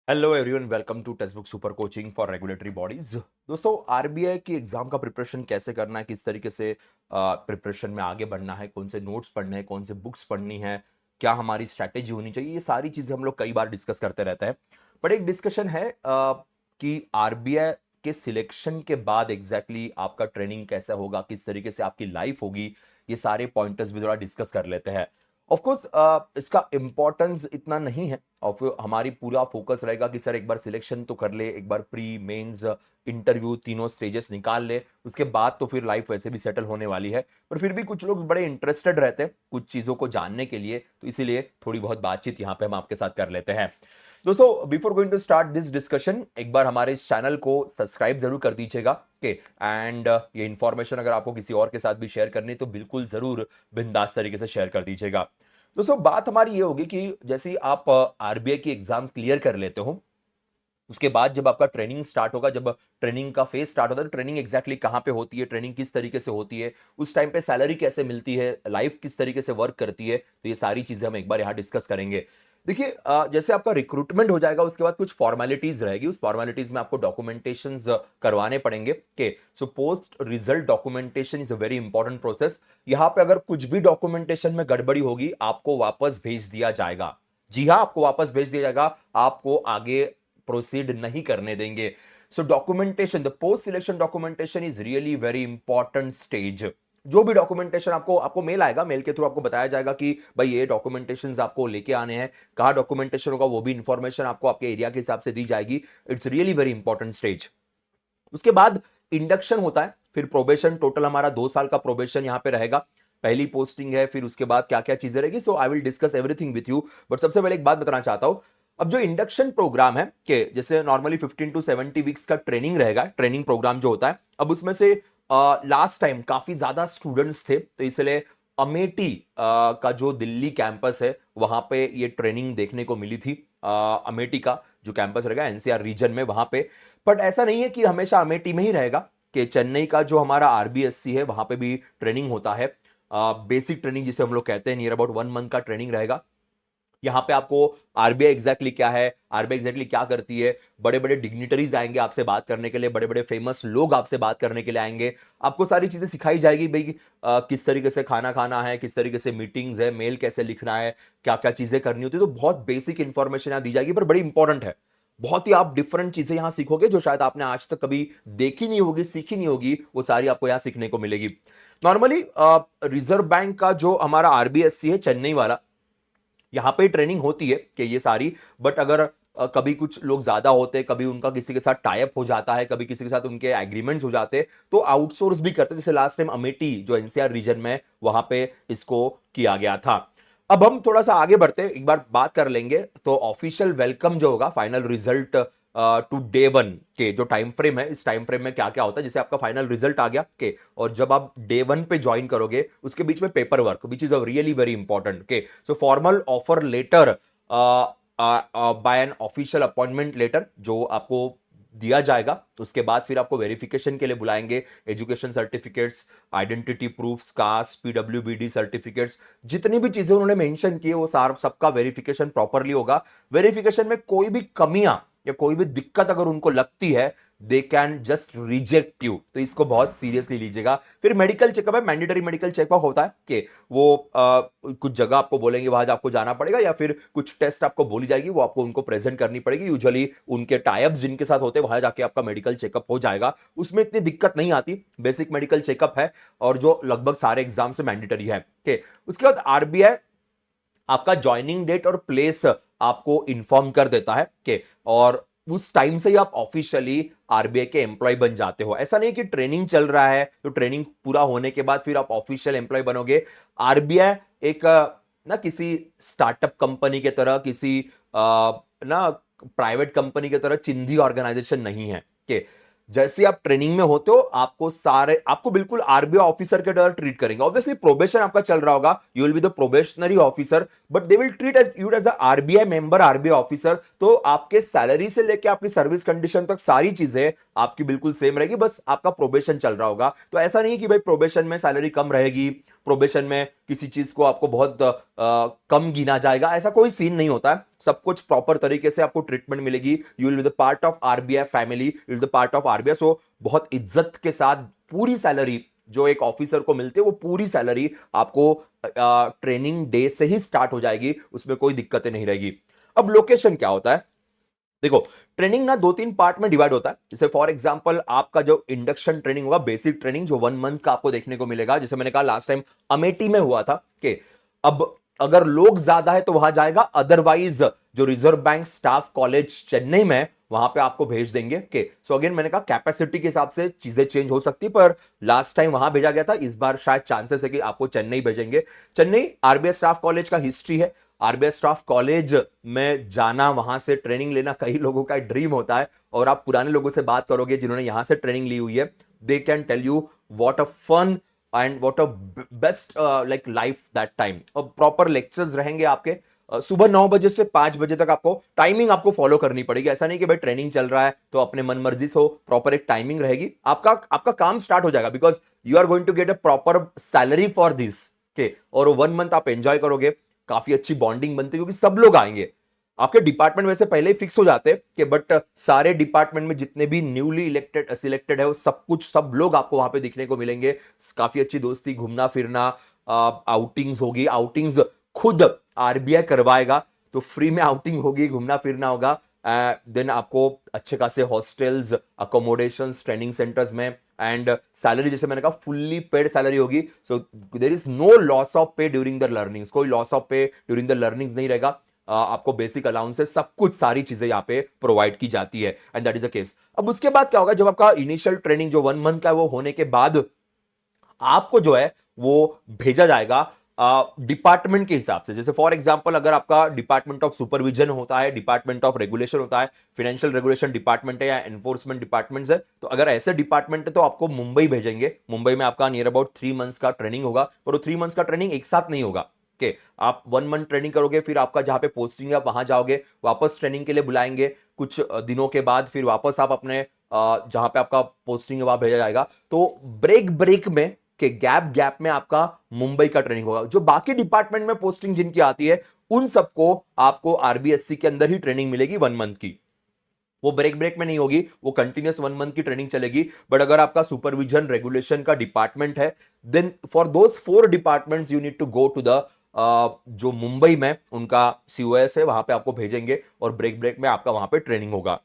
Hello everyone, welcome to text book super coaching for regulatory bodies. दोस्तों, RBI की exam का preparation कैसे करना है, किस तरीके से प्रिपरेशन में आगे बढ़ना है, कौन से नोट्स पढ़ने हैं, कौन से बुक्स पढ़नी है, क्या हमारी स्ट्रैटेजी होनी चाहिए, ये सारी चीजें हम लोग कई बार डिस्कस करते रहते हैं। बट एक डिस्कशन है कि आरबीआई के सिलेक्शन के बाद एग्जैक्टली आपका ट्रेनिंग कैसा होगा, किस तरीके से आपकी लाइफ होगी, ये सारे पॉइंटर्स भी थोड़ा डिस्कस कर लेते हैं। ऑफ कोर्स इसका इंपॉर्टेंस इतना नहीं है और फिर हमारी पूरा फोकस रहेगा कि सर एक बार सिलेक्शन तो कर ले, एक बार प्री मेंस इंटरव्यू तीनों स्टेजेस निकाल ले, उसके बाद तो फिर लाइफ वैसे भी सेटल होने वाली है। पर फिर भी कुछ लोग बड़े इंटरेस्टेड रहते हैं कुछ चीज़ों को जानने के लिए, तो इसीलिए थोड़ी बहुत बातचीत यहाँ पे हम आपके साथ कर लेते हैं। दोस्तों, before going to start this discussion, एक बार हमारे इस चैनल को सब्सक्राइब जरूर कर दीजिएगा। ओके, एंड ये इन्फॉर्मेशन अगर आपको किसी और के साथ भी शेयर करनी है तो बिल्कुल जरूर बिंदास तरीके से शेयर कर दीजिएगा। दोस्तों, बात हमारी ये होगी कि जैसे ही आप आरबीआई की एग्जाम क्लियर कर लेते हो, उसके बाद जब आपका ट्रेनिंग स्टार्ट होगा, जब ट्रेनिंग का फेज स्टार्ट होता है, तो ट्रेनिंग एग्जैक्टली कहाँ पे होती है, ट्रेनिंग किस तरीके से होती है, उस टाइम पे सैलरी कैसे मिलती है, लाइफ किस तरीके से वर्क करती है, तो ये सारी चीजें हम एक बार यहाँ डिस्कस करेंगे। देखिए, जैसे आपका रिक्रूटमेंट हो जाएगा उसके बाद कुछ फॉर्मेलिटीज रहेगी, उस फॉर्मेलिटीज में आपको डॉक्यूमेंटेशंस करवाने पड़ेंगे। के so post result documentation is a very important process. यहाँ पे अगर कुछ भी डॉक्यूमेंटेशन में गड़बड़ी होगी, आपको वापस भेज दिया जाएगा। जी हाँ, आपको वापस भेज दिया जाएगा, आपको आगे प्रोसीड नहीं करने देंगे। So documentation, the post selection documentation is really very important stage. जो भी डॉक्यूमेंटेशन आपको आपको मेल आएगा, मेल के थ्रू आपको बताया जाएगा कि भाई ये डॉक्यूमेंटेशंस आपको लेके आने हैं, कहाँ डॉक्यूमेंटेशन होगा वो भी इंफॉर्मेशन आपको आपके एरिया के हिसाब से दी जाएगी। It's really very important stage. उसके बाद इंडक्शन होता है, फिर प्रोबेशन, टोटल हमारा 2 साल का प्रोबेशन यहाँ पे रहेगा। पहली पोस्टिंग है, फिर उसके बाद क्या क्या चीजें रहेगी, so I will discuss everything with you. But सबसे पहले एक बात बताना चाहता हूं, अब जो इंडक्शन प्रोग्राम है कि जैसे नॉर्मली 15 to 70 वीक्स का ट्रेनिंग रहेगा, ट्रेनिंग प्रोग्राम जो होता है, अब उसमें से लास्ट टाइम काफी ज्यादा स्टूडेंट्स थे, तो इसलिए अमेठी का जो दिल्ली कैंपस है वहां पे ये ट्रेनिंग देखने को मिली थी। अमेठी का जो कैंपस रहेगा एनसीआर रीजन में, वहां पे। बट ऐसा नहीं है कि हमेशा अमेठी में ही रहेगा, कि चेन्नई का जो हमारा आरबीएससी है वहां पे भी ट्रेनिंग होता है। बेसिक ट्रेनिंग जिसे हम लोग कहते हैं, नियर अबाउट 1 मंथ का ट्रेनिंग रहेगा। यहाँ पे आपको आरबीआई एग्जैक्टली क्या है, आरबीआई एग्जैक्टली क्या करती है, बड़े बड़े डिग्निटरीज आएंगे आपसे बात करने के लिए, बड़े बड़े फेमस लोग आपसे बात करने के लिए आएंगे। आपको सारी चीजें सिखाई जाएगी भाई, किस तरीके से खाना खाना है, किस तरीके से मीटिंग्स है, मेल कैसे लिखना है, क्या क्या चीजें करनी होती है। तो बहुत बेसिक इंफॉर्मेशन यहाँ दी जाएगी, पर बड़ी इंपॉर्टेंट है। बहुत ही आप डिफरेंट चीजें यहां सीखोगे जो शायद आपने आज तक कभी देखी नहीं होगी, सीखी नहीं होगी, वो सारी आपको यहां सीखने को मिलेगी। नॉर्मली रिजर्व बैंक का जो हमारा आरबीएससी है चेन्नई वाला, यहाँ पे ट्रेनिंग होती है कि ये सारी। बट अगर कभी कुछ लोग ज्यादा होते हैं, कभी उनका किसी के साथ टाइप हो जाता है, कभी किसी के साथ उनके एग्रीमेंट्स हो जाते हैं, तो आउटसोर्स भी करते हैं। जैसे लास्ट टाइम अमेठी जो एनसीआर रीजन में, वहां पे इसको किया गया था। अब हम थोड़ा सा आगे बढ़ते हैं, एक बार बात कर लेंगे तो ऑफिशियल वेलकम जो होगा, final result to day one के जो टाइम फ्रेम है, इस टाइम फ्रेम में क्या क्या होता है। जैसे आपका फाइनल रिजल्ट आ गया के, और जब आप डे वन पे ज्वाइन करोगे, उसके बीच में paper work which is a really very important. के so formal offer letter by an official appointment letter जो आपको दिया जाएगा। उसके बाद फिर आपको वेरिफिकेशन के लिए बुलाएंगे, education certificates, identity proofs, caste, PWBD certificates, जितनी भी चीजें उन्होंने मेंशन की है वो सार सबका वेरिफिकेशन प्रॉपरली होगा। वेरिफिकेशन में कोई भी कमियां या कोई भी दिक्कत अगर उनको लगती है, they can just reject you, तो इसको बहुत सीरियसली लीजिएगा। फिर मेडिकल चेकअप है, मैंडेटरी मेडिकल चेकअप होता है कि वो कुछ जगह आपको बोलेंगे, वहां आपको जाना पड़ेगा, या फिर कुछ टेस्ट आपको बोली जाएगी, वो आपको उनको प्रेजेंट करनी पड़ेगी। यूजुअली उनके टाइप्स जिनके साथ होते हैं वहां जाके आपका मेडिकल चेकअप हो जाएगा, उसमें इतनी दिक्कत नहीं आती। बेसिक मेडिकल चेकअप है और जो लगभग सारे एग्जाम से मैंडेटरी है। उसके बाद आरबीआई आपका ज्वाइनिंग डेट और प्लेस आपको इन्फॉर्म कर देता है कि, और उस टाइम से ही आप ऑफिशियली आरबीआई के एम्प्लॉय बन जाते हो। ऐसा नहीं कि ट्रेनिंग चल रहा है तो ट्रेनिंग पूरा होने के बाद फिर आप ऑफिशियल एम्प्लॉय बनोगे। आरबीआई एक ना किसी स्टार्टअप कंपनी की तरह, किसी ना प्राइवेट कंपनी की तरह चिंधी ऑर्गेनाइजेशन नहीं है कि जैसे आप ट्रेनिंग में होते हो आपको सारे, आपको बिल्कुल आरबीआई ऑफिसर के तरह ट्रीट करेंगे। ऑब्वियसली प्रोबेशन आपका चल रहा होगा, you will be the probationary officer, but they will treat as you as a RBI member, RBI officer. तो आपके सैलरी से लेके आपकी सर्विस कंडीशन तक सारी चीजें आपकी बिल्कुल सेम रहेगी, बस आपका प्रोबेशन चल रहा होगा। तो ऐसा नहीं कि भाई प्रोबेशन में सैलरी कम रहेगी, प्रोबेशन में किसी चीज को आपको बहुत कम गिना जाएगा, ऐसा कोई सीन नहीं होता है। सब कुछ प्रॉपर तरीके से आपको ट्रीटमेंट मिलेगी। You will be the part of RBI family, you will the part of RBI. So बहुत इज्जत के साथ पूरी सैलरी जो एक ऑफिसर को मिलती है, वो पूरी सैलरी आपको ट्रेनिंग डे से ही स्टार्ट हो जाएगी, उसमें कोई दिक्कतें नहीं रहेगी। अब लोकेशन क्या होता है, देखो ट्रेनिंग ना 2-3 पार्ट में डिवाइड होता है। जैसे फॉर एग्जांपल आपका जो इंडक्शन ट्रेनिंग होगा, बेसिक ट्रेनिंग जो 1 मंथ का आपको देखने को मिलेगा, जैसे मैंने कहा लास्ट टाइम अमेठी में हुआ था कि अब अगर लोग ज्यादा है तो वहां जाएगा, अदरवाइज जो reserve bank staff college Chennai में वहां पे आपको भेज देंगे। के सो अगेन मैंने कहा कैपेसिटी के हिसाब से चीजें चेंज हो सकती है, पर लास्ट टाइम वहां भेजा गया था, इस बार शायद चांसेस है कि आपको चेन्नई भेजेंगे। चेन्नई आरबीआई स्टाफ कॉलेज का हिस्ट्री है, आरबीआई स्टाफ कॉलेज में जाना, वहां से ट्रेनिंग लेना कई लोगों का ड्रीम होता है, और आप पुराने लोगों से बात करोगे जिन्होंने यहां से ट्रेनिंग ली हुई है, they can tell you what a fun and what a best like life that time. और प्रॉपर लेक्चर्स रहेंगे आपके, सुबह 9 बजे से 5 बजे तक आपको टाइमिंग आपको फॉलो करनी पड़ेगी। ऐसा नहीं कि भाई ट्रेनिंग चल रहा है तो अपने मन मर्जी से हो, प्रॉपर एक टाइमिंग रहेगी, आपका आपका काम स्टार्ट हो जाएगा, because you are going to get a proper salary for this के। और 1 मंथ आप एंजॉय करोगे, काफी अच्छी बॉन्डिंग बनती है, क्योंकि सब लोग आएंगे। आपके डिपार्टमेंट वैसे पहले ही फिक्स हो जाते हैं कि बट सारे डिपार्टमेंट में जितने भी न्यूली इलेक्टेड सिलेक्टेड है, वो सब लोग आपको वहां पे दिखने को मिलेंगे। काफी अच्छी दोस्ती, घूमना फिरना, आउटिंग्स होगी, आउटिंग्स खुद आरबीआई करवाएगा, तो फ्री में आउटिंग होगी, घूमना फिरना होगा। देन आपको अच्छे खासे हॉस्टल्स, अकोमोडेशंस, ट्रेनिंग सेंटर्स में, एंड सैलरी जैसे मैंने कहा फुल्ली पेड सैलरी होगी। So there is no loss of pay during the learnings, कोई loss of pay during the learnings नहीं रहेगा। आपको बेसिक अलाउंसेस, सब कुछ सारी चीजें यहाँ पे प्रोवाइड की जाती है, and that is the case. अब उसके बाद क्या होगा, जब आपका इनिशियल ट्रेनिंग जो 1 मंथ का है वो होने के बाद आपको जो है वो भेजा जाएगा डिपार्टमेंट के हिसाब से। जैसे फॉर एग्जांपल अगर आपका डिपार्टमेंट ऑफ सुपरविजन होता है, डिपार्टमेंट ऑफ रेगुलेशन होता है, फाइनेंशियल रेगुलेशन डिपार्टमेंट है, या एनफोर्समेंट डिपार्टमेंट है, तो अगर ऐसे डिपार्टमेंट है तो आपको मुंबई भेजेंगे। मुंबई में आपका नियर अबाउट 3 मंथ्स का ट्रेनिंग होगा, और वो 3 मंथ्स का ट्रेनिंग एक साथ नहीं होगा कि आप 1 मंथ ट्रेनिंग करोगे, फिर आपका जहां पे पोस्टिंग है वहां जाओगे, वापस ट्रेनिंग के लिए बुलाएंगे, कुछ दिनों के बाद फिर वापस आप अपने जहां पे आपका पोस्टिंग है वहां भेजा जाएगा। तो ब्रेक ब्रेक में के गैप में आपका मुंबई का ट्रेनिंग होगा। जो बाकी डिपार्टमेंट में पोस्टिंग जिनकी आती है, उन सबको आपको आरबीएससी के अंदर ही ट्रेनिंग मिलेगी 1 मंथ की, वो ब्रेक ब्रेक में नहीं होगी, वो कंटिन्यूस 1 मंथ की ट्रेनिंग चलेगी। बट अगर आपका सुपरविजन रेगुलेशन का डिपार्टमेंट है, then for those 4 departments you need to go to the जो मुंबई में उनका सीओएस है, वहां पे आपको भेजेंगे, और ब्रेक ब्रेक में आपका वहां पे ट्रेनिंग होगा।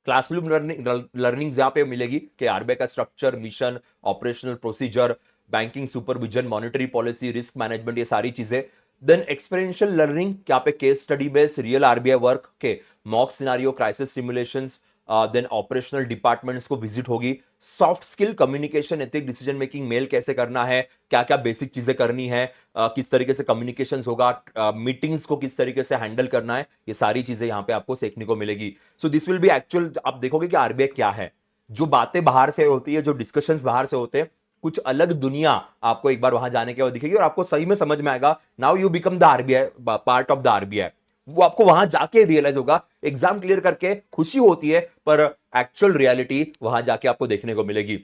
क्लासरूम लर्निंग यहां पे मिलेगी कि आरबीआई का structure, mission, operational procedure, banking supervision, monetary policy, risk management, ये सारी चीजें। देन एक्सपीरियंशियल लर्निंग, यहाँ पे case study based real RBI work के mock scenario, crisis simulations, then operational departments को विजिट होगी। Soft skill, communication, ethic, decision making, mail कैसे करना है, क्या क्या बेसिक चीजें करनी है, किस तरीके से कम्युनिकेशन होगा, मीटिंग्स को किस तरीके से हैंडल करना है, ये सारी चीजें यहाँ पे आपको सीखने को मिलेगी। So this will be actual, आप देखोगे कि आरबीआई क्या है, जो बातें बाहर से होती है, जो डिस्कशंस बाहर से होते हैं, कुछ अलग दुनिया आपको एक बार वहां जाने के बाद दिखेगी, और आपको सही में समझ में आएगा, now you become the RBI, part of the RBI. वो आपको वहां जाके रियलाइज होगा। एग्जाम क्लियर करके खुशी होती है, पर एक्चुअल रियलिटी वहां जाके आपको देखने को मिलेगी।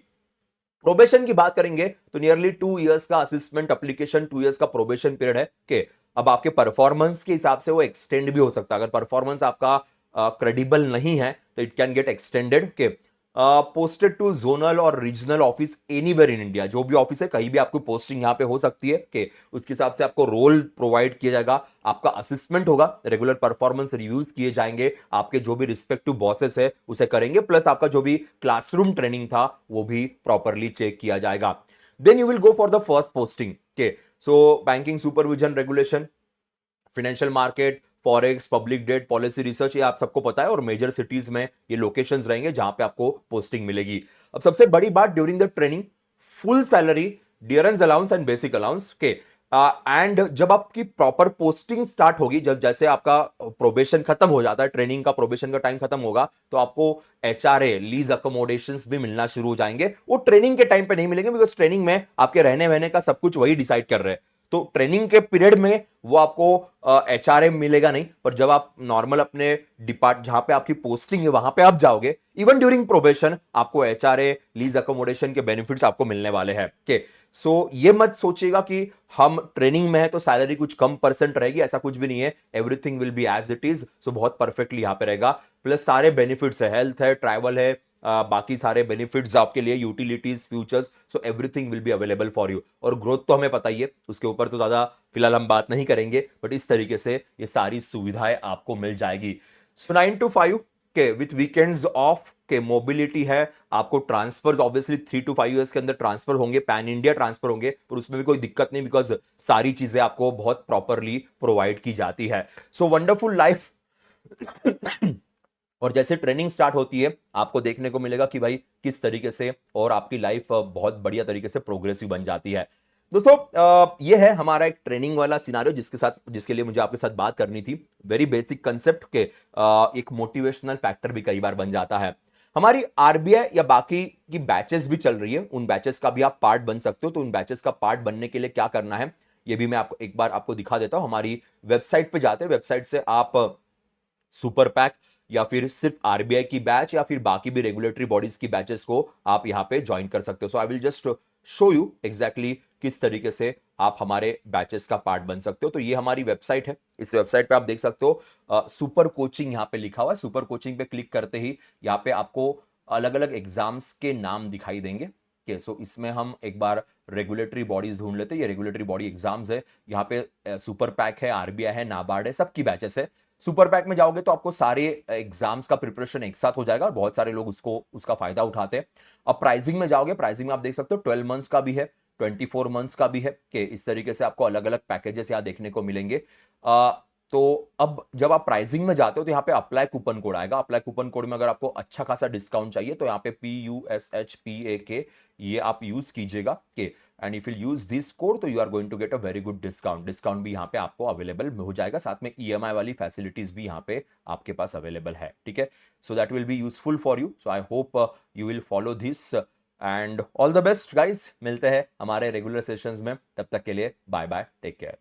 प्रोबेशन की बात करेंगे तो नियरली 2 इयर्स का असिस्मेंट एप्लीकेशन, 2 इयर्स का प्रोबेशन पीरियड है कि अब आपके परफॉर्मेंस के हिसाब से वो एक्सटेंड भी हो सकता है। अगर परफॉर्मेंस आपका क्रेडिबल नहीं है तो इट कैन गेट एक्सटेंडेड के पोस्टेड टू जोनल और regional office anywhere in India. जो भी ऑफिस है कहीं भी आपको पोस्टिंग यहां पे हो सकती है कि उसके हिसाब से आपको रोल प्रोवाइड किया जाएगा, आपका असिस्मेंट होगा, रेगुलर परफॉर्मेंस रिव्यूज किए जाएंगे, आपके जो भी रिस्पेक्टिव बॉसेस है उसे करेंगे, प्लस आपका जो भी क्लासरूम ट्रेनिंग था वो भी प्रॉपरली चेक किया जाएगा। Then you will go for the first posting के so banking supervision regulation, financial market, forex, public debt, policy research, ये आप सबको पता है, और मेजर सिटीज में ये लोकेशंस रहेंगे जहां पे आपको पोस्टिंग मिलेगी। अब सबसे बड़ी बात, during the training full salary, dearness allowance and basic allowance के एंड जब आपकी प्रॉपर पोस्टिंग स्टार्ट होगी, जब जैसे आपका प्रोबेशन खत्म हो जाता है, ट्रेनिंग का प्रोबेशन का टाइम खत्म होगा, तो आपको एचआरए, लीज अकोमोडेशंस भी मिलना शुरू हो जाएंगे। वो ट्रेनिंग के टाइम पे नहीं मिलेंगे, बिकॉज ट्रेनिंग में आपके रहने वहने का सब कुछ वही डिसाइड कर रहे हैं। तो ट्रेनिंग के पीरियड में वो आपको एचआरएम मिलेगा नहीं, पर जब आप नॉर्मल अपने डिपार्ट जहां पे आपकी पोस्टिंग है वहां पे आप जाओगे, इवन ड्यूरिंग प्रोबेशन आपको एचआरए लीज अकोमोडेशन के बेनिफिट्स आपको मिलने वाले हैं। के सो ये मत सोचिएगा कि हम ट्रेनिंग में है तो सैलरी कुछ कम परसेंट रहेगी, ऐसा कुछ भी नहीं है। Everything will be as it is. So बहुत परफेक्टली यहां पे रहेगा, प्लस सारे बेनिफिट्स है, हेल्थ है, ट्रैवल है, बाकी सारे बेनिफिट्स आपके लिए, utilities, futures, so everything will be available for you. और ग्रोथ तो हमें पता ही है, उसके ऊपर तो ज्यादा फिलहाल हम बात नहीं करेंगे, बट इस तरीके से ये सारी सुविधाएं आपको मिल जाएगी। सो 9 to 5 के विथ वीकेंड्स ऑफ के मोबिलिटी है, आपको ट्रांसफर ऑब्वियसली 3 to 5 years के अंदर ट्रांसफर होंगे, पैन इंडिया ट्रांसफर होंगे, पर उसमें भी कोई दिक्कत नहीं, बिकॉज सारी चीजें आपको बहुत प्रॉपरली प्रोवाइड की जाती है। So wonderful life. और जैसे ट्रेनिंग स्टार्ट होती है आपको देखने को मिलेगा कि भाई किस तरीके से और आपकी लाइफ बहुत बढ़िया तरीके से प्रोग्रेसिव बन जाती है। दोस्तों ये है हमारा एक ट्रेनिंग वाला सिनारियो जिसके लिए मुझे आपके साथ बात करनी थी। वेरी बेसिक कंसेप्ट के एक मोटिवेशनल फैक्टर भी कई बार बन जाता है। हमारी आरबीआई या बाकी की बैचेस भी चल रही है, उन बैचेस का भी आप पार्ट बन सकते हो। तो उन बैचेस का पार्ट बनने के लिए क्या करना है ये भी मैं आपको एक बार आपको दिखा देता हूं। हमारी वेबसाइट पे जाते हैं, वेबसाइट से आप सुपर पैक या फिर सिर्फ आरबीआई की बैच या फिर बाकी भी रेगुलेटरी बॉडीज की बैचेस को आप यहां पे ज्वाइन कर सकते हो। So I will just show you exactly किस तरीके से आप हमारे बैचेस का पार्ट बन सकते हो। तो ये हमारी वेबसाइट है, इस वेबसाइट पे आप देख सकते हो सुपर कोचिंग यहां पे लिखा हुआ है। सुपर कोचिंग पे क्लिक करते ही यहां पे आपको अलग अलग एग्जाम्स के नाम दिखाई देंगे। सो इसमें हम एक बार रेगुलेटरी बॉडीज ढूंढ लेते हैं। ये रेगुलेटरी बॉडी एग्जाम्स है, यहाँ पे सुपर पैक है, आरबीआई है, नाबार्ड है, सबकी बैचेस है। सुपर पैक में जाओगे तो आपको सारे एग्जाम्स का प्रिपरेशन एक साथ हो जाएगा और बहुत सारे लोग उसका फायदा उठाते हैं। अब प्राइसिंग में जाओगे, प्राइसिंग में आप देख सकते हो 12 मंथ्स का भी है, 24 मंथ्स का भी है, कि इस तरीके से आपको अलग अलग पैकेजेस यहाँ देखने को मिलेंगे। तो अब जब आप प्राइसिंग में जाते हो तो यहाँ पे अप्लाई कूपन कोड आएगा। अप्लाई कूपन कोड में अगर आपको अच्छा खासा डिस्काउंट चाहिए तो यहाँ पे PUSHPAK ये आप यूज कीजिएगा के, and if you use this code तो you are going to get a very good discount. Discount भी यहाँ पे आपको अवेलेबल हो जाएगा, साथ में ईएमआई वाली फैसिलिटीज भी यहाँ पे आपके पास अवेलेबल है। ठीक है, so that will be useful for you. So I hope you will follow this and all the best guys. मिलते हैं हमारे रेगुलर सेशंस में, तब तक के लिए बाय बाय, टेक केयर।